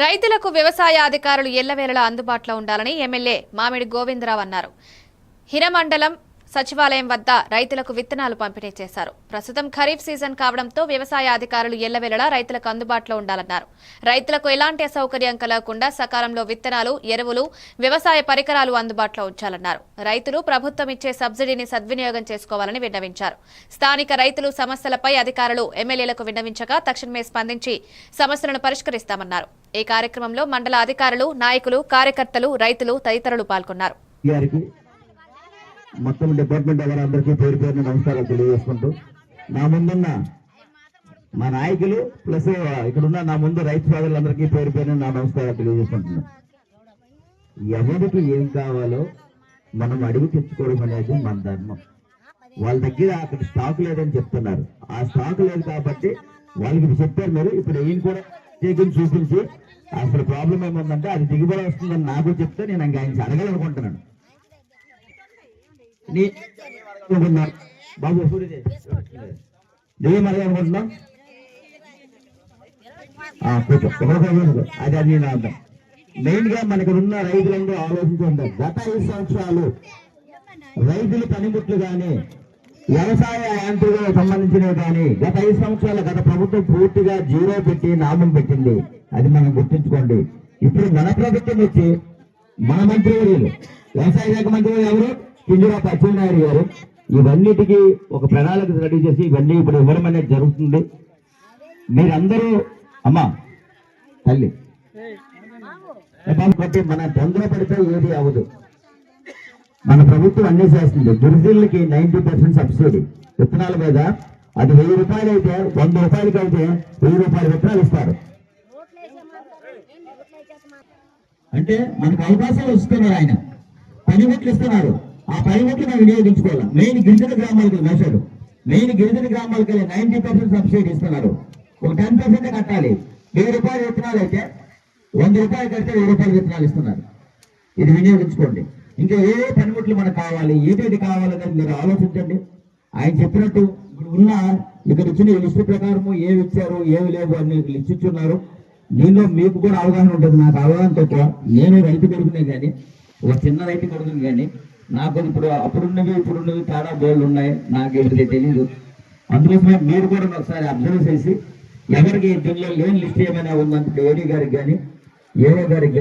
రైతులకు వ్యవసాయ అధికారులు ఎల్లవేళలా అందుబాటులో ఉండాలని ఎమ్మెల్యే మామిడి గోవిందరావు అన్నారు. హిరమండలం సచివాలయం వద్ద రైతులకు విత్తనాలు పంపిణీ చేశారు. ప్రస్తుతం ఖరీఫ్ సీజన్ కావడంతో వ్యవసాయ అధికారులు ఎల్లవేళలా రైతులకు అందుబాటులో ఉండాలన్నారు. రైతులకు ఎలాంటి అసౌకర్యం కలగకుండా సకాలంలో విత్తనాలు, ఎరువులు, వ్యవసాయ పరికరాలు అందుబాటులో ఉంచాలన్నారు. రైతులు ప్రభుత్వం ఇచ్చే సబ్సిడీని సద్వినియోగం చేసుకోవాలని విన్నవించారు. స్థానిక రైతులు సమస్యలపై అధికారులు ఎమ్మెల్యేలకు విన్నవించగా తక్షణమే స్పందించి సమస్యలను పరిష్కరిస్తామన్నారు. ఈ కార్యక్రమంలో మండల అధికారులు, నాయకులు, కార్యకర్తలు, రైతులు తదితరులు పాల్గొన్నారు. మొత్తం డిపార్ట్మెంట్ అందరికీ పేరు పేరున నమస్కారాలు తెలియజేసుకుంటూ, నా ముందున్న మా నాయకులు ప్లస్ ఇక్కడున్న నా ముందు రైతు సోదరులందరికీ పేరు పేరున నా నమస్కారాలు తెలియజేసుకుంటున్నాను. ఎవరికి ఏం కావాలో మనం అడిగి తెచ్చుకోవడం అనేది మన ధర్మం. వాళ్ళ దగ్గర అక్కడ స్టాక్ లేదని చెప్తున్నారు. ఆ స్టాక్ లేదు కాబట్టి వాళ్ళకి చెప్పారు. మీరు ఇప్పుడు ఈయన కూడా చూపించి అసలు ప్రాబ్లం ఏముందంటే అది దిగుబడి వస్తుందని నాకు చెప్తే నేను ఇంకా ఆయన అడగాలనుకుంటున్నాను. బాబు అడగాలనుకుంటున్నాం. అది అది నా అర్థం. మెయిన్ గా మనకు ఉన్న రైతులందరూ ఆలోచించుకుంటారు. గత 5 సంవత్సరాలు రైతుల పనిముట్లు కానీ వ్యవసాయ యాంత్రికలకు సంబంధించినవి కానీ గత 5 సంవత్సరాలు గత ప్రభుత్వం పూర్తిగా జీరో పెట్టి నామం పెట్టింది. అది మనం గుర్తుంచుకోండి. ఇప్పుడు మన ప్రభుత్వం వచ్చి మన మంత్రివర్యులు వ్యవసాయ శాఖ మంత్రి ఎవరు, కింజరాపు అచ్చెన్నాయుడు గారు, ఇవన్నిటికీ ఒక ప్రణాళిక రెడీ చేసి ఇవన్నీ ఇప్పుడు ఇవ్వడం అనేది జరుగుతుంది. మీరందరూ అమ్మా తల్లి కాబట్టి మన తొందర పడితే ఏది అవ్వదు. మన ప్రభుత్వం అన్ని చేస్తుంది. గిరిజనులకి 90% సబ్సిడీ విత్తనాల మీద. అది 1000 రూపాయలు అయితే 100 రూపాయలకి అయితే 1000 రూపాయల విత్తనాలు ఇస్తారు. అంటే మనకు అవకాశాలు ఇస్తున్నారు. ఆయన పనిముట్లు ఇస్తున్నారు. ఆ పనిముట్లు మనం వినియోగించుకోవాలి. మెయిన్ గిరిజన గ్రామాలకు వేశాడు. మెయిన్ గిరిజన గ్రామాలకు 90% సబ్సిడీ ఇస్తున్నారు. ఒక 10% కట్టాలి. 1000 రూపాయల విత్తనాలు అయితే 100 రూపాయలు కడితే 1000 రూపాయల విత్తనాలు ఇస్తున్నారు. ఇది వినియోగించుకోండి. ఇంకా ఏ పనిముట్లు మనకు కావాలి, ఏదైతే కావాలనేది మీరు ఆలోచించండి. ఆయన చెప్పినట్టు ఇప్పుడు ఉన్న ఇక్కడ ఇచ్చిన లిస్టు ప్రకారము ఏవి ఇచ్చారు, ఏవి లేవు అని లిస్ట్ ఇచ్చున్నారు. దీనిలో మీకు కూడా అవగాహన ఉంటుంది. నాకు అవగాహన తక్కువ. నేను రైతు కొడుకునే కానీ, ఒక చిన్న రైతు కొడుకుని కానీ, నాకు ఇప్పుడు అప్పుడున్నవి ఇప్పుడున్నవి తేడా బోర్లు ఉన్నాయి. నాకు ఎవరికి తెలియదు. అందుకోసమే మీరు కూడా ఒకసారి అబ్జర్వ్ చేసి ఎవరికి దీనిలో లేని లిస్ట్ ఏమైనా ఉందంటే ఏడీ గారికి కానీ, ఏఓ గారికి కానీ